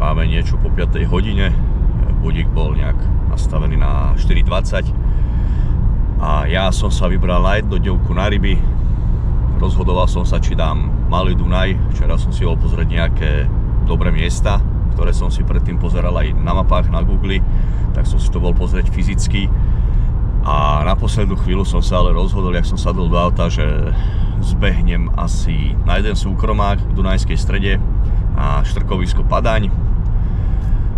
Máme niečo po 5. hodine, budík bol nejak nastavený na 4:20 a ja som sa vybral na jednodňovku na ryby. Rozhodoval som sa, či dám Malý Dunaj. Včera som si bol pozrieť nejaké dobré miesta, ktoré som si predtým pozeral aj na mapách, na Google, tak som si to bol pozrieť fyzicky. A na poslednú chvíľu som sa ale rozhodol, jak som sadol do auta, že zbehnem asi na jeden súkromák v Dunajskej Strede a štrkovisko Padaň.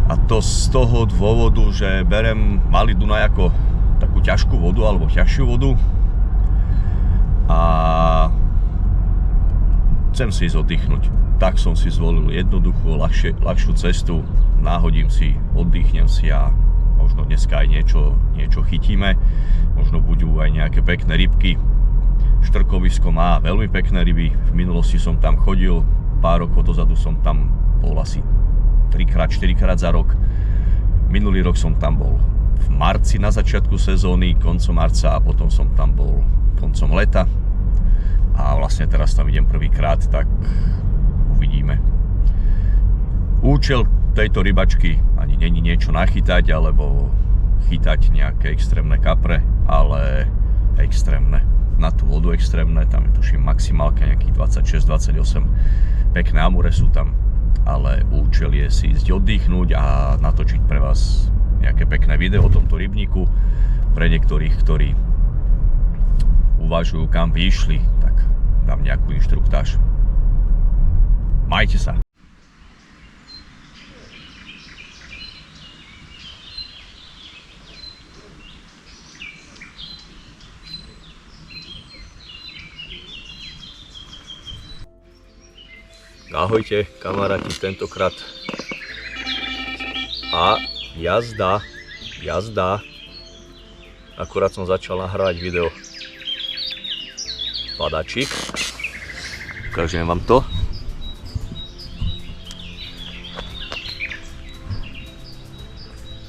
A to z toho dôvodu, že berem Malý Dunaj ako takú ťažkú vodu alebo ťažšiu vodu a chcem si ísť oddychnúť. Tak som si zvolil jednoduchú, ľahšiu cestu, náhodím si, oddychnem si a možno dneska aj niečo chytíme, možno budú aj nejaké pekné rybky. Štrkovisko má veľmi pekné ryby, v minulosti som tam chodil, pár rokov dozadu som tam bol asi 3-4 za rok. Minulý rok som tam bol v marci na začiatku sezóny, koncom marca, a potom som tam bol koncom leta. A vlastne teraz tam idem prvýkrát, tak uvidíme. Účel tejto rybačky ani není niečo nachytať alebo chytať nejaké extrémne kapre, ale extrémne. Na tú vodu extrémne, tam je tuším maximálka nejakých 26-28, pekné amure sú tam, ale účel je si ísť oddychnúť a natočiť pre vás nejaké pekné video o tomto rybníku. Pre niektorých, ktorí uvažujú, kam by išli, tak dám nejakú inštruktáž. Majte sa! Ahojte kamaráti, tentokrát a jazda. Akurát som začal nahrávať video. Padačík. Ukážem vám to.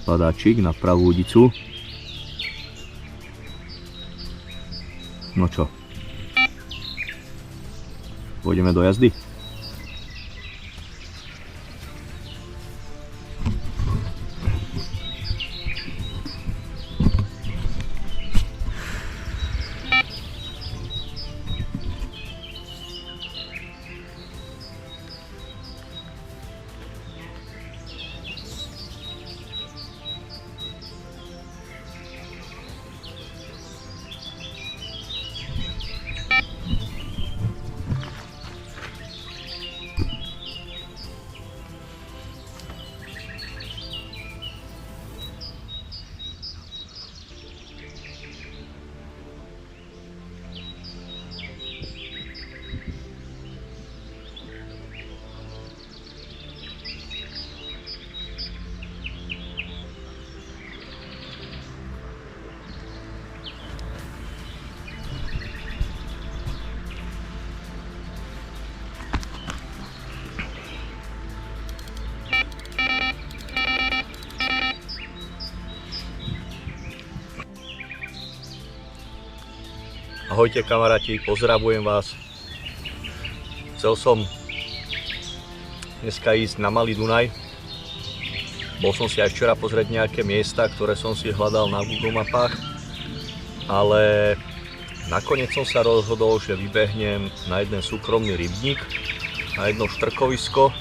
Padáčik na pravú udicu. No čo? Pôjdeme do jazdy? Ahojte kamaráti, pozdravujem vás. Chcel som dneska ísť na Malý Dunaj. Bol som si aj včera pozrieť nejaké miesta, ktoré som si hľadal na Google mapách, ale nakoniec som sa rozhodol, že vybehnem na jeden súkromný rybník, na jedno štrkovisko.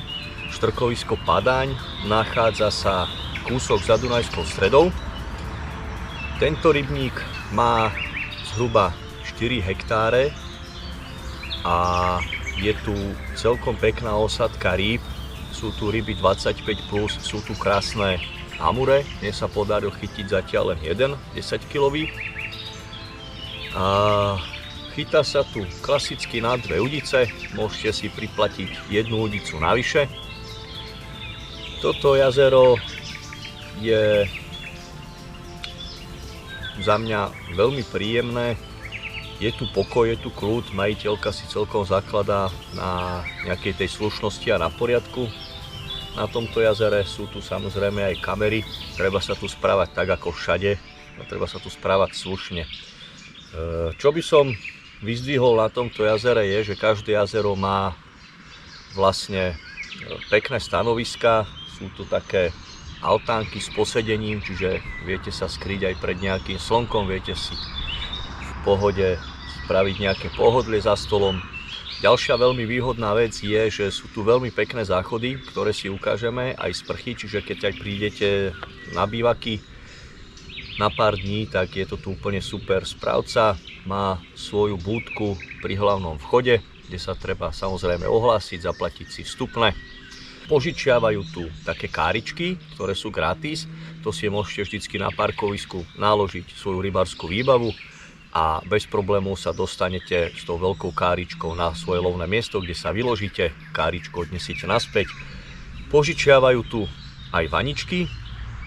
Štrkovisko Padaň, nachádza sa kúsok za Dunajskou Stredou. Tento rybník má zhruba 4 hektáre a je tu celkom pekná osadka rýb. Sú tu ryby 25+, sú tu krásne amure. Mne sa podaril chytiť zatiaľ len jeden 10-kilový. A chytá sa tu klasicky na 2 udice. Môžete si priplatiť jednu udicu navyše. Toto jazero je za mňa veľmi príjemné. Je tu pokoj, je tu kľud, majiteľka si celkom zakladá na nejakej tej slušnosti a na poriadku. Na tomto jazere sú tu samozrejme aj kamery, treba sa tu správať tak ako všade, treba sa tu správať slušne. Čo by som vyzdvihol na tomto jazere je, že každé jazero má vlastne pekné stanoviska, Sú to také altánky s posedením, čiže viete sa skryť aj pred nejakým slnkom, viete si v pohode spraviť nejaké pohodlie za stolom. Ďalšia veľmi výhodná vec je, že sú tu veľmi pekné záchody, ktoré si ukážeme, aj sprchy, čiže keď aj prídete na bývaky na pár dní, tak je to tu úplne super. Správca má svoju búdku pri hlavnom vchode, kde sa treba samozrejme ohlásiť, zaplatiť si vstupné. Požičiavajú tu také káričky, ktoré sú gratis. To si môžete vždycky na parkovisku naložiť svoju rybárskú výbavu a bez problémov sa dostanete s tou veľkou káričkou na svoje lovné miesto, kde sa vyložíte, káričku odnesiete naspäť. Požičiavajú tu aj vaničky,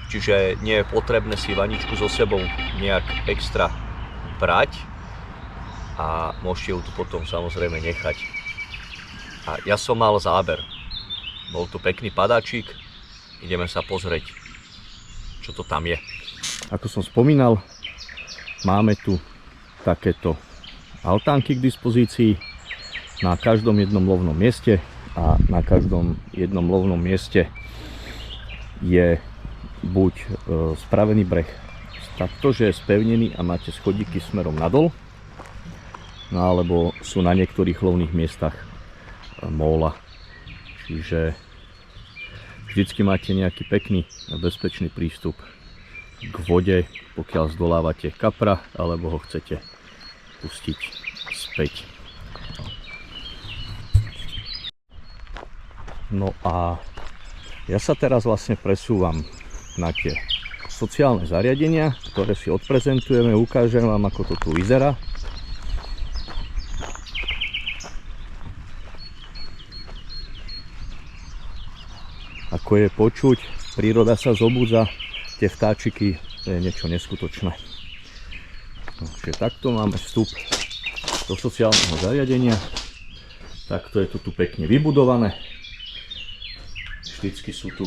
čiže nie je potrebné si vaničku so sebou nejak extra brať a môžete ju tu potom samozrejme nechať. A ja som mal záber. Bol tu pekný padáčik, ideme sa pozrieť, čo to tam je. Ako som spomínal, máme tu takéto altánky k dispozícii na každom jednom lovnom mieste a na každom jednom lovnom mieste je buď spravený breh takto, že je spevnený a máte schodíky smerom nadol, no alebo sú na niektorých lovných miestach móla. Čiže vždycky máte nejaký pekný a bezpečný prístup k vode, pokiaľ zdolávate kapra alebo ho chcete pustiť späť. No a ja sa teraz vlastne presúvam na tie sociálne zariadenia, ktoré si odprezentujeme, ukážem vám, ako to tu vyzerá. Ako je počuť, príroda sa zobudza, tie vtáčiky, to je niečo neskutočné. No, čiže takto máme vstup do sociálneho zariadenia. Takto je to tu pekne vybudované. Vždycky sú tu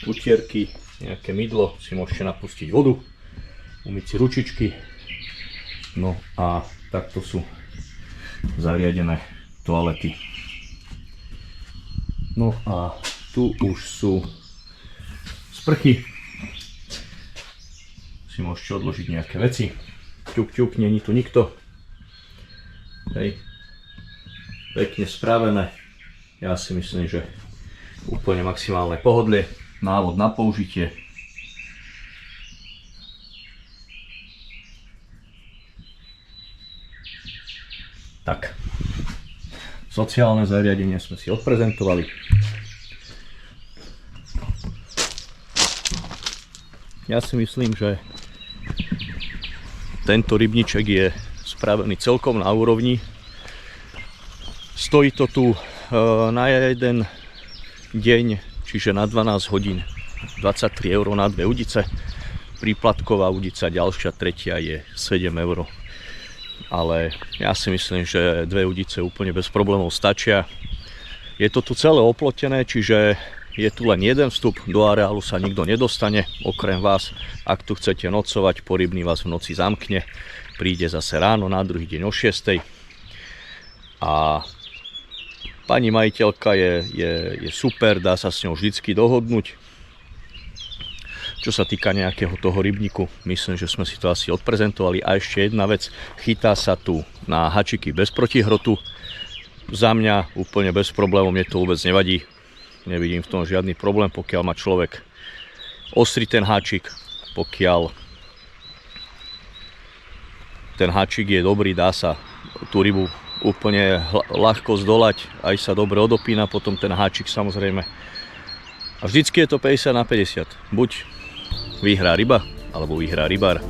utierky, nejaké mydlo, si môžete napustiť vodu, umyť si ručičky. No a takto sú zariadené toalety. No a tu už sú sprchy. Si môžete odložiť nejaké veci. Ťuk, ťuk, není tu nikto. Hej. Pekne spravené. Ja si myslím, že úplne maximálne pohodlie. Návod na použitie. Tak. Sociálne zariadenie sme si odprezentovali. Ja si myslím, že tento rybníček je spravený celkom na úrovni. Stojí to tu na jeden deň, čiže na 12 hodín 23 € na dve udice. Príplatková udica, ďalšia tretia je 7 €. Ale ja si myslím, že dve udice úplne bez problémov stačia. Je to tu celé oplotené, čiže je tu len jeden vstup, do areálu sa nikto nedostane, okrem vás. Ak tu chcete nocovať, porybný vás v noci zamkne, príde zase ráno, na druhý deň o 6. A pani majiteľka je super, dá sa s ňou vždycky dohodnúť. Čo sa týka nejakého toho rybníku, myslím, že sme si to asi odprezentovali. A ešte jedna vec, chytá sa tu na hačiky bez protihrotu. Za mňa úplne bez problémov, mne to vôbec nevadí. Nevidím v tom žiadny problém, pokiaľ má človek ostrý ten háčik, pokiaľ ten háčik je dobrý, dá sa tú rybu úplne ľahko zdolať, aj sa dobre odopína potom ten háčik samozrejme. A vždycky je to 50/50. Buď vyhrá ryba, alebo vyhrá rybár.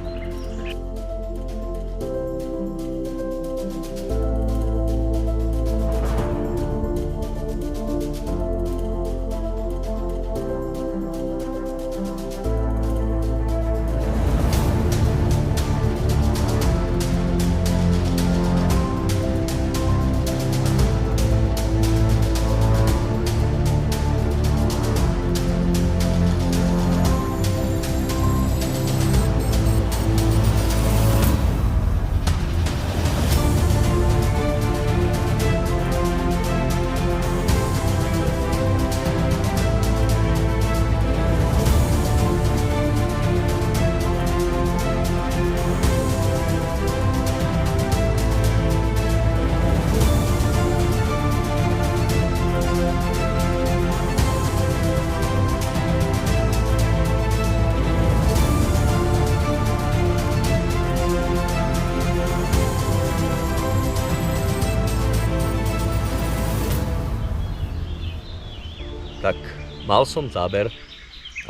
Mal som záber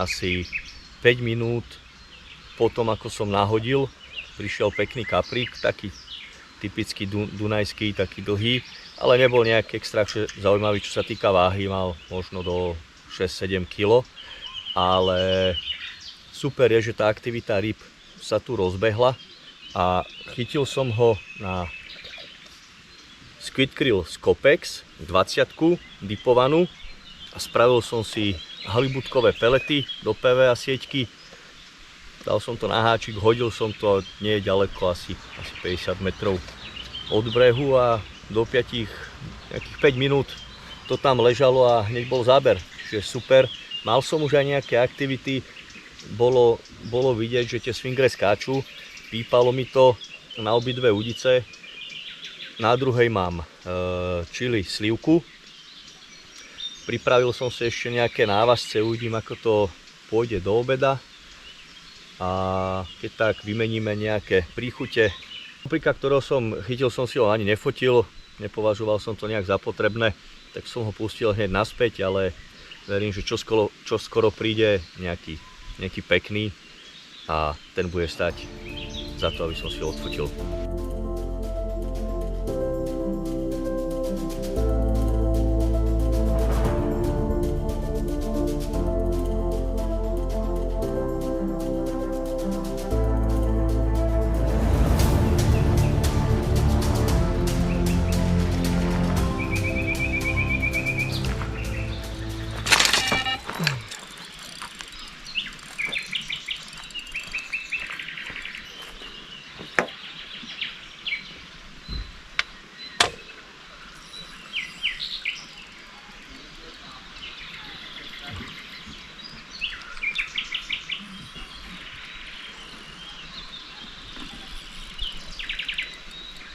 asi 5 minút potom, ako som nahodil, prišiel pekný kaprík, taký typický dunajský, taký dlhý, ale nebol nejak extra zaujímavý, čo sa týka váhy, mal možno do 6-7 kg, ale super je, že tá aktivita rýb sa tu rozbehla a chytil som ho na Squid Krill Scopex 20 dipovanú a spravil som si halibutkové pelety do PVA sieťky. Dal som to na háčik, hodil som to, nie je ďaleko, asi 50 metrov od brehu a do nejakých 5 minút to tam ležalo a hneď bol záber, čiže super. Mal som už aj nejaké aktivity, bolo vidieť, že tie swingre skáču, pípalo mi to na obidve udice. Na druhej mám čili slivku. Pripravil som si ešte nejaké návazce, uvidím, ako to pôjde do obeda. A keď tak vymeníme nejaké príchute. Paprika, ktorého som chytil, som si ho ani nefotil, nepovažoval som to nejak za potrebné, tak som ho pustil hneď naspäť, ale verím, že čoskoro príde nejaký pekný a ten bude stať za to, aby som si ho odfotil.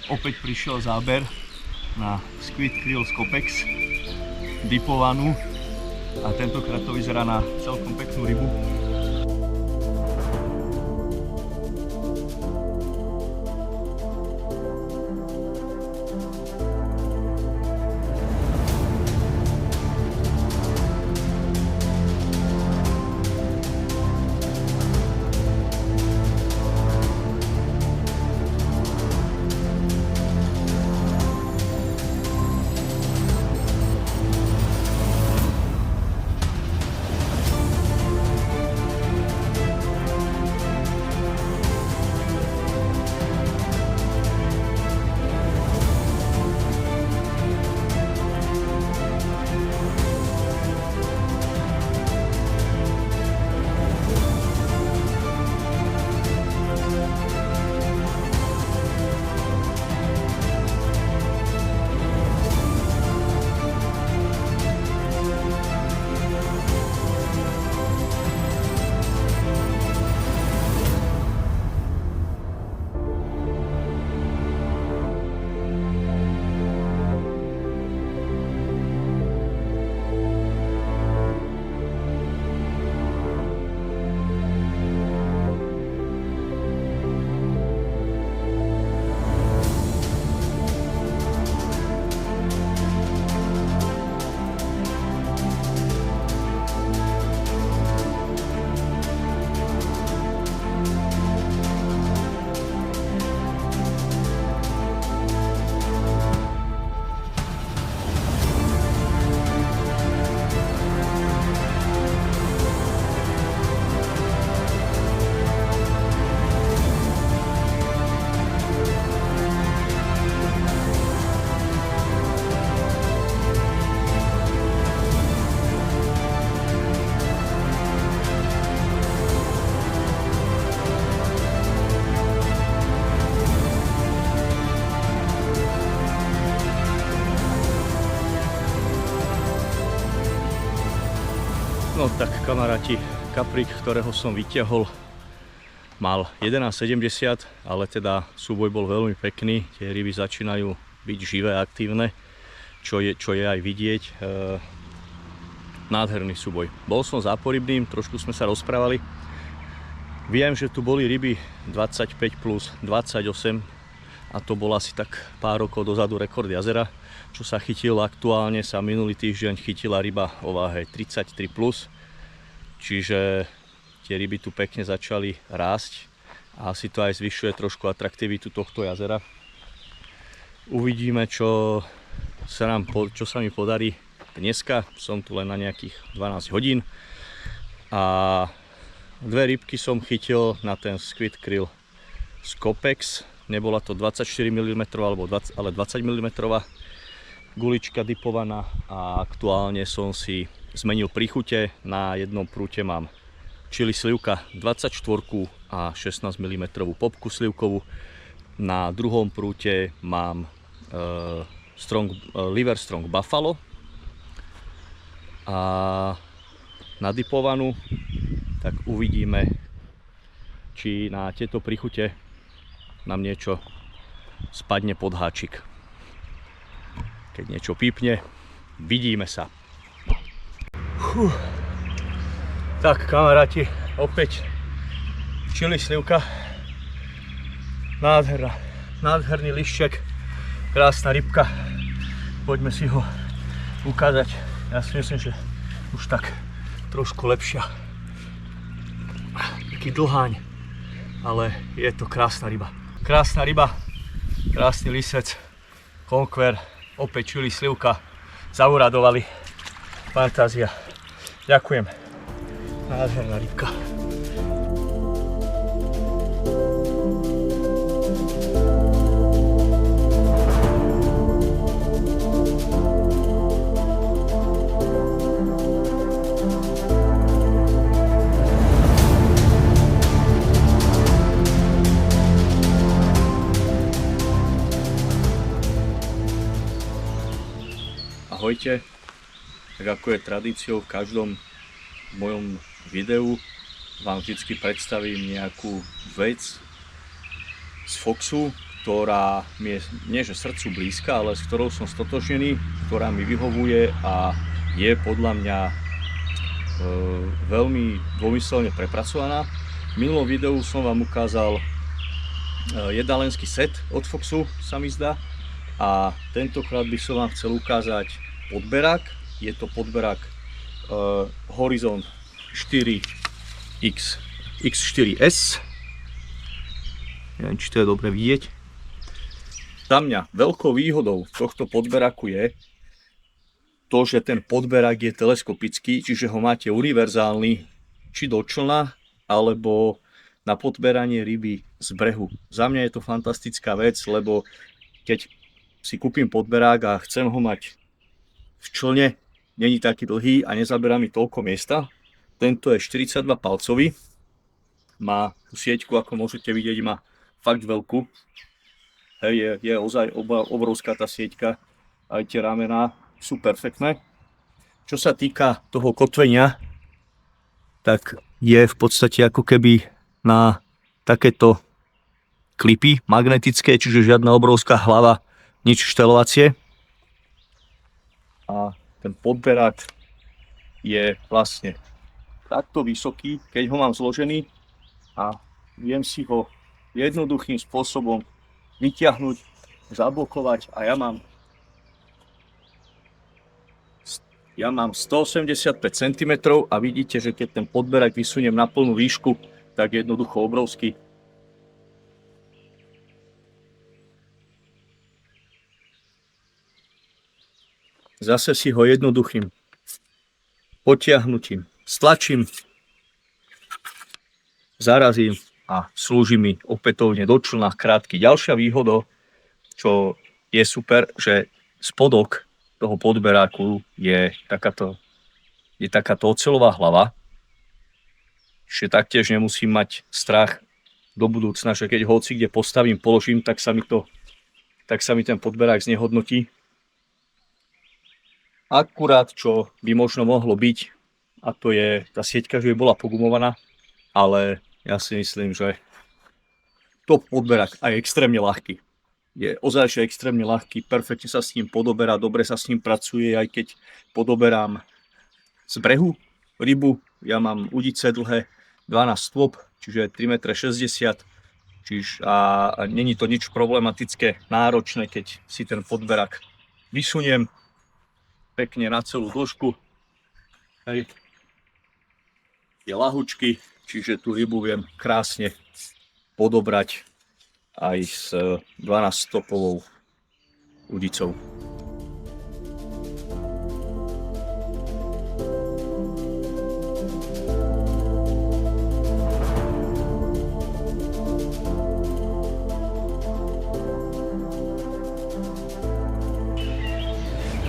Opäť prišiel záber na Squid Krill Scopex dipovanú a tentokrát to vyzerá na celkom peknú rybu. No tak kamaráti, kaprík, ktorého som vytiahol, mal 11,70, ale teda súboj bol veľmi pekný, tie ryby začínajú byť živé, aktívne, čo je aj vidieť. Nádherný súboj. Bol som za porybným, trošku sme sa rozprávali. Viem, že tu boli ryby 25+, 28, a to bol asi tak pár rokov dozadu rekord jazera, čo sa chytil. Aktuálne sa minulý týždeň chytila ryba o váhe 33+, čiže tie ryby tu pekne začali rásť a asi to aj zvyšuje trošku atraktivitu tohto jazera. Uvidíme, čo sa mi podarí dneska. Som tu len na nejakých 12 hodín a dve rybky som chytil na ten squid krill z Copex. Nebola to 24 mm ale 20 mm gulička dipovaná a aktuálne som si zmenil príchute. Na jednom prúte mám chili slivka 24 a 16 mm popku slivkovú. Na druhom prúte mám Liver Strong Buffalo a nadipovanú, tak uvidíme, či na tieto príchute nám niečo spadne pod háčik. Keď niečo pípne, vidíme sa. Tak kamaráti, opäť chili slivka, nádherná, nádherný lišček, krásna rybka, poďme si ho ukázať. Ja si myslím, že už tak trošku lepšia, taký dlháň, ale je to krásna ryba. Krásna ryba, krásny lisec, konkver, opäť chili slivka, zauradovali, fantázia. Ďakujem, nádherná rybka. Ahojte, tak ako je tradíciou, v každom mojom videu vám vždy predstavím nejakú vec z Foxu, ktorá mi je nie že srdcu blízka, ale s ktorou som stotožnený, ktorá mi vyhovuje a je podľa mňa veľmi dômyselne prepracovaná. V minulom videu som vám ukázal jedálenský set od Foxu, sa mi zdá, a tentokrát by som vám chcel ukázať podberák. Je to podberák Horizon 4X X4S. Neviem, či to je dobre vidieť. Za mňa veľkou výhodou tohto podberáku je to, že ten podberák je teleskopický, čiže ho máte univerzálny či do člna, alebo na podberanie ryby z brehu. Za mňa je to fantastická vec, lebo keď si kúpim podberák a chcem ho mať v člne, není taký dlhý a nezaberá mi toľko miesta. Tento je 42 palcový, má tú sieťku, ako môžete vidieť, má fakt veľkú. Hej, je ozaj obrovská tá sieťka, aj tie ramená sú perfektné. Čo sa týka toho kotvenia, tak je v podstate ako keby na takéto klipy magnetické, čiže žiadna obrovská hlava, nič štelovacie. A ten podberák je vlastne takto vysoký, keď ho mám zložený a viem si ho jednoduchým spôsobom vyťahnuť, zablokovať a ja mám 185 cm a vidíte, že keď ten podberák vysuniem na plnú výšku, tak jednoducho obrovský. Zase si ho jednoduchým potiahnutím stlačím, zarazím a slúži mi opätovne do člna krátky. Ďalšia výhoda, čo je super, že spodok toho podberáku je takáto oceľová hlava. Čiže taktiež nemusím mať strach do budúcna, že keď ho hoci kde postavím, položím, tak sa mi ten podberák znehodnotí. Akurát, čo by možno mohlo byť, a to je tá sieťka, že by bola pogumovaná, ale ja si myslím, že to podberák aj extrémne ľahký. Je ozaj extrémne ľahký, perfektne sa s ním podoberá, dobre sa s ním pracuje, aj keď podoberám z brehu rybu. Ja mám udice dlhé 12 stôp, čiže 3,60 m, Čiže a není to nič problematické, náročné, keď si ten podberak vysuniem pekne na celú dĺžku. Hej. Je lahučky, čiže tú rybu viem krásne podobrať aj s 12-stopovou udicou.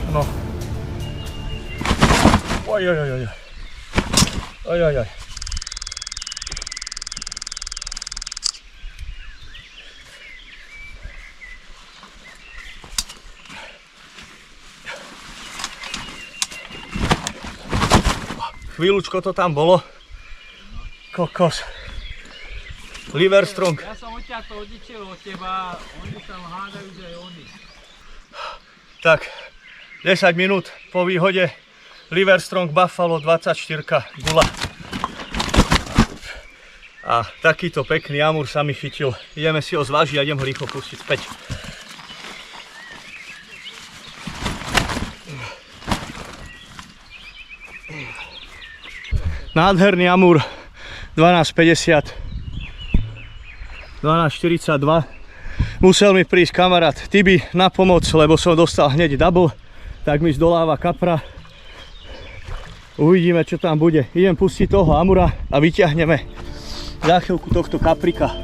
No. Oj. Chvíľučko to tam bolo. Kokos. Liverstrong. Ja som odtiaľto odišiel od teba, oni tam hádajú, že aj oni. Tak, 10 minút po výhode Liverstrong Buffalo 24 gula. A takýto pekný amur sa mi chytil. Ideme si ho zvážiť a idem ho rýchlo pustiť späť. Nádherný amur 12,50, 12,42. Musel mi prísť kamarát Tibi na pomoc, lebo som dostal hneď double, tak mi zdoláva kapra. Uvidíme, čo tam bude. Idem pustiť toho amura a vyťahneme za chvíľku tohto kaprika.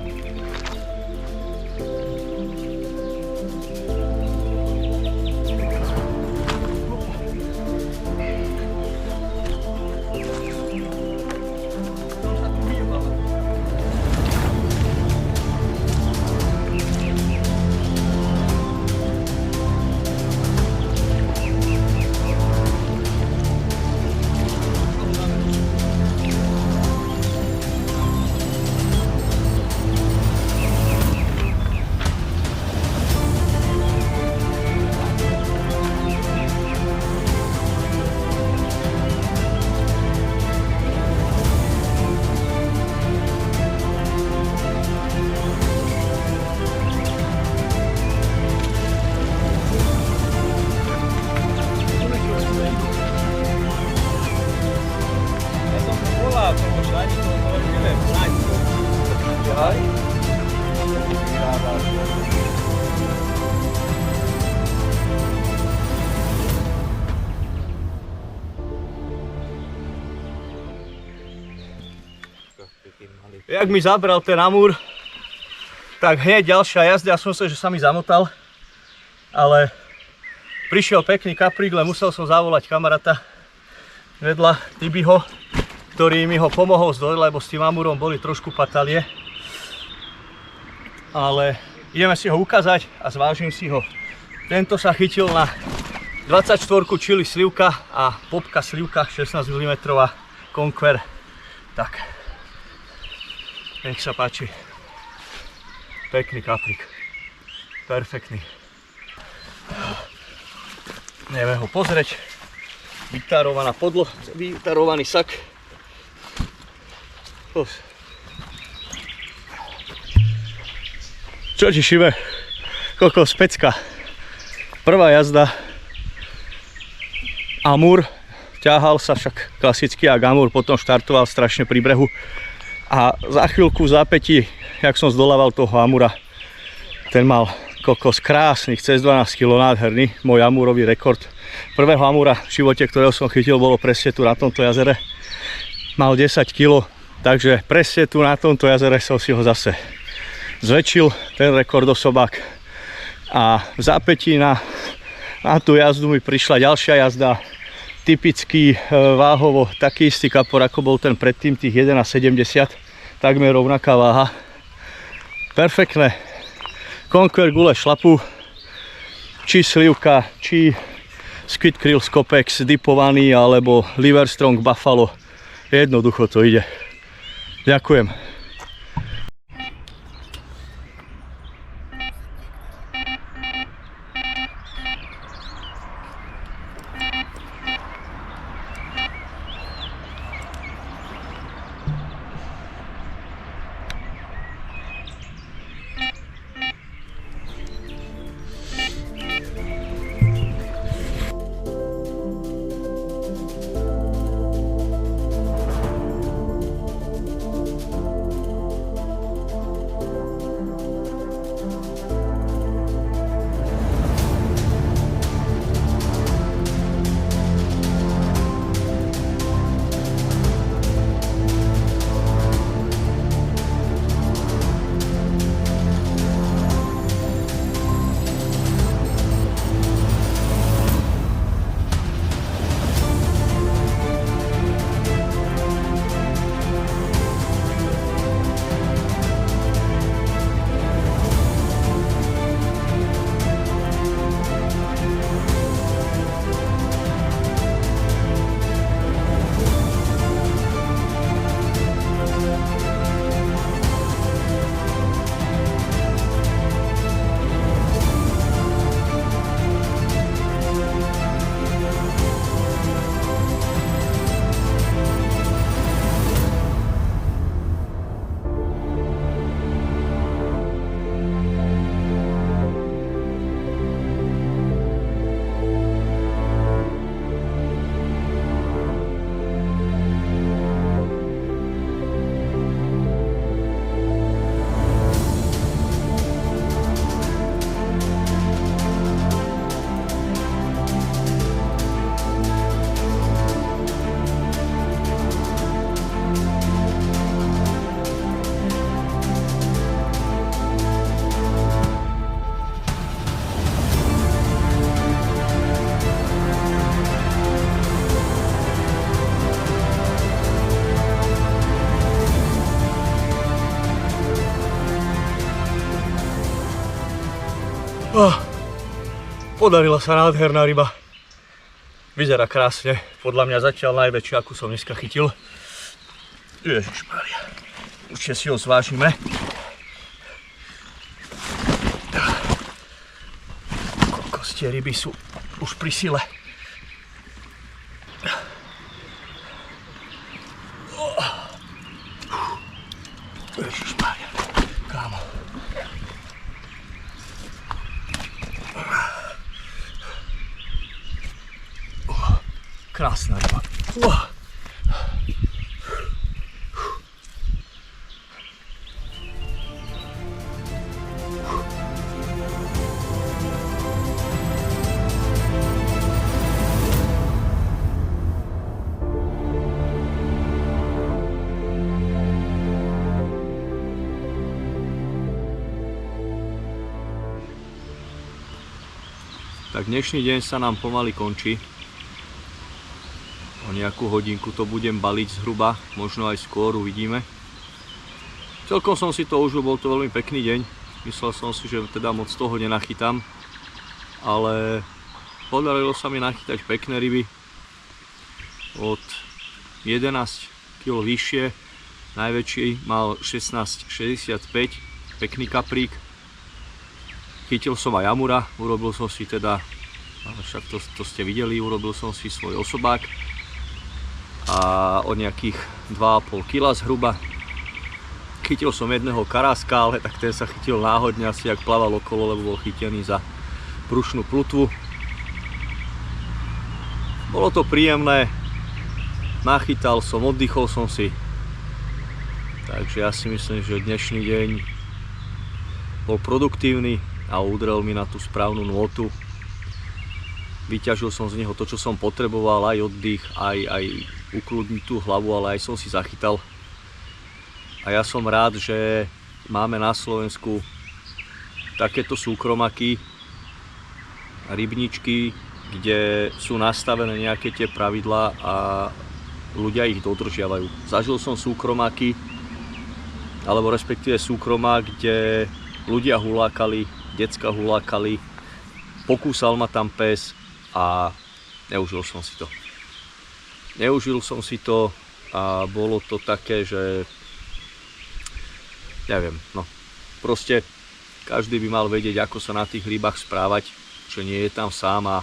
Jak mi zabral ten amur, tak hneď ďalšia jazda, ja som sa, že sa mi zamotal, ale prišiel pekný kaprík, len musel som zavolať kamaráta vedľa Tibiho, ktorý mi ho pomohol zdoriť, lebo s tým amurom boli trošku patalie. Ale ideme si ho ukázať a zvážim si ho. Tento sa chytil na 24 čili slivka a popka slivka 16 mm Conquer. Tak, nech sa páči. Pekný kaprík. Perfektný. Ideme ho pozrieť. Vytárovaná podloha, vytárovaný sak. Čo ti šibe? Kokos, pecka. Prvá jazda. Amur. Ťahal sa však klasicky, ak amur potom štartoval strašne pri brehu. A za chvíľku v zápätí, jak som zdolával toho amura, ten mal kokos krásnych, cez 12 kg, nádherný, môj amúrový rekord. Prvého amúra v živote, ktorého som chytil, bolo presne tu na tomto jazere. Mal 10 kg, takže presne tu na tomto jazere som si ho zase zväčšil, ten rekordosobák. A v zápätí na tú jazdu mi prišla ďalšia jazda, typický váhovo, taký istý kapor, ako bol ten predtým, tých 11,70, takmer rovnaká váha. Perfektné. Conquer gule šlapu, či slivka, či Squid Krill Scopex dipovaný, alebo Liverstrong Buffalo. Jednoducho to ide. Ďakujem. Podarila sa nádherná ryba. Vyzerá krásne. Podľa mňa zatiaľ najväčšia, akú som dneska chytil. Ježišmaria. Určite si ho zvážime. Kokos, tie ryby sú už pri sile. Ježišmaria. Kámo. Krásna ryba. Tak dnešný deň sa nám pomaly končí. O nejakú hodinku to budem baliť zhruba, možno aj skôr, uvidíme. Celkom som si to užil, bol to veľmi pekný deň. Myslel som si, že teda moc toho nenachytám, ale podarilo sa mi nachytať pekné ryby. Od 11 kg vyššie, najväčší mal 16,65, pekný kaprík. Chytil som aj amura, urobil som si teda, však to ste videli, urobil som si svoj osobák a o nejakých 2,5 kg zhruba. Chytil som jedného karáska, ale tak ten sa chytil náhodne, asi jak plával okolo, lebo bol chytený za prušnú plutvu. Bolo to príjemné, nachytal som, oddychol som si, takže ja si myslím, že dnešný deň bol produktívny a udrel mi na tú správnu nôtu. Vyťažil som z neho to, čo som potreboval, aj oddych, aj ukludniť tú hlavu, ale aj som si zachytal. A ja som rád, že máme na Slovensku takéto súkromaky, rybničky, kde sú nastavené nejaké tie pravidlá a ľudia ich dodržiavajú. Zažil som súkromaky, alebo respektíve súkromák, kde ľudia hulákali, decka hulákali, pokúsal ma tam pes a neužil som si to. Neužil som si to a bolo to také, že neviem, no proste každý by mal vedieť, ako sa na tých rybách správať, že nie je tam sám a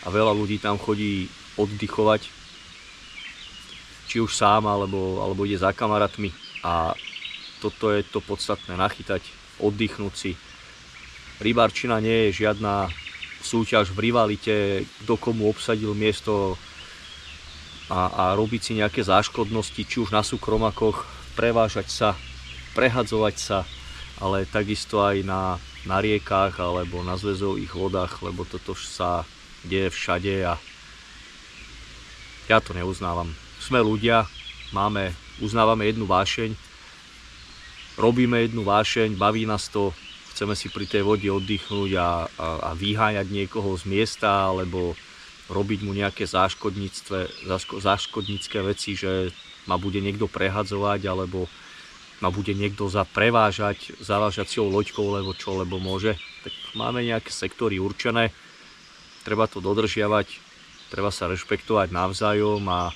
veľa ľudí tam chodí oddychovať, či už sám, alebo ide za kamarátmi a toto je to podstatné, nachytať, oddychnúť si. Rybárčina nie je žiadna súťaž v rivalite, kto komu obsadil miesto a robiť si nejaké záškodnosti, či už na súkromakoch, prevážať sa, prehadzovať sa, ale takisto aj na riekach alebo na zväzových vodách, lebo toto sa deje všade a ja to neuznávam. Sme ľudia, uznávame jednu vášeň, robíme jednu vášeň, baví nás to, chceme si pri tej vode oddychnúť a vyháňať niekoho z miesta alebo robiť mu nejaké záškodnícke veci, že ma bude niekto prehadzovať alebo ma bude niekto zavážať si loďkou, lebo môže. Tak máme nejaké sektory určené, treba to dodržiavať, treba sa rešpektovať navzájom a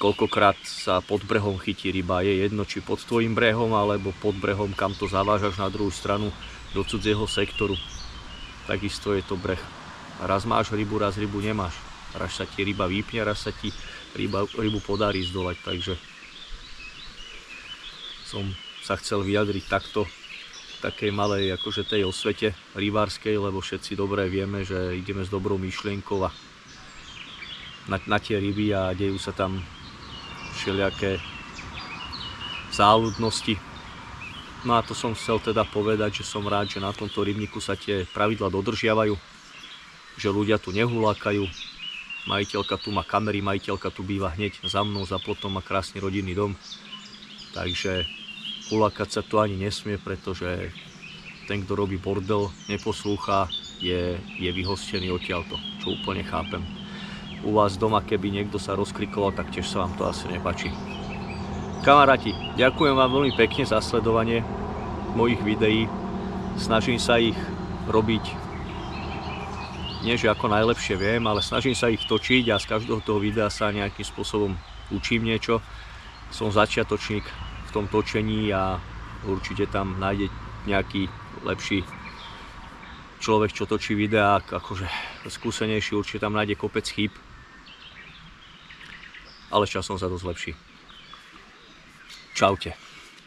koľkokrát sa pod brehom chytí ryba, je jedno, či pod tvojim brehom, alebo pod brehom, kam to zavážaš na druhú stranu, do cudzieho sektoru. Takisto je to breh. Raz máš rybu, raz rybu nemáš. Raz sa ti ryba vypne, raz sa ti rybu podarí zdolať, takže som sa chcel vyjadriť takto takej malej akože tej osvete rybárskej, lebo všetci dobre vieme, že ideme s dobrou myšlienkou a na tie ryby a dejú sa tam všelijaké záľudnosti. No a to som chcel teda povedať, že som rád, že na tomto rybníku sa tie pravidlá dodržiavajú, že ľudia tu nehulákajú, majiteľka tu má kamery, majiteľka tu býva hneď za mnou, za plotom, má krásny rodinný dom, takže hulákať sa tu ani nesmie, pretože ten, kto robí bordel, neposlúcha, je vyhostený odtiaľto, čo úplne chápem. U vás doma, keby niekto sa rozkrikoval, tak tiež sa vám to asi nepáči. Kamaráti, ďakujem vám veľmi pekne za sledovanie mojich videí. Snažím sa ich robiť nie že ako najlepšie viem, ale snažím sa ich točiť a z každého toho videa sa nejakým spôsobom učím niečo. Som začiatočník v tom točení a určite tam nájde nejaký lepší človek, čo točí videá, akože skúsenejší, určite tam nájde kopec chýb, ale časom sa to zlepší. Čaute.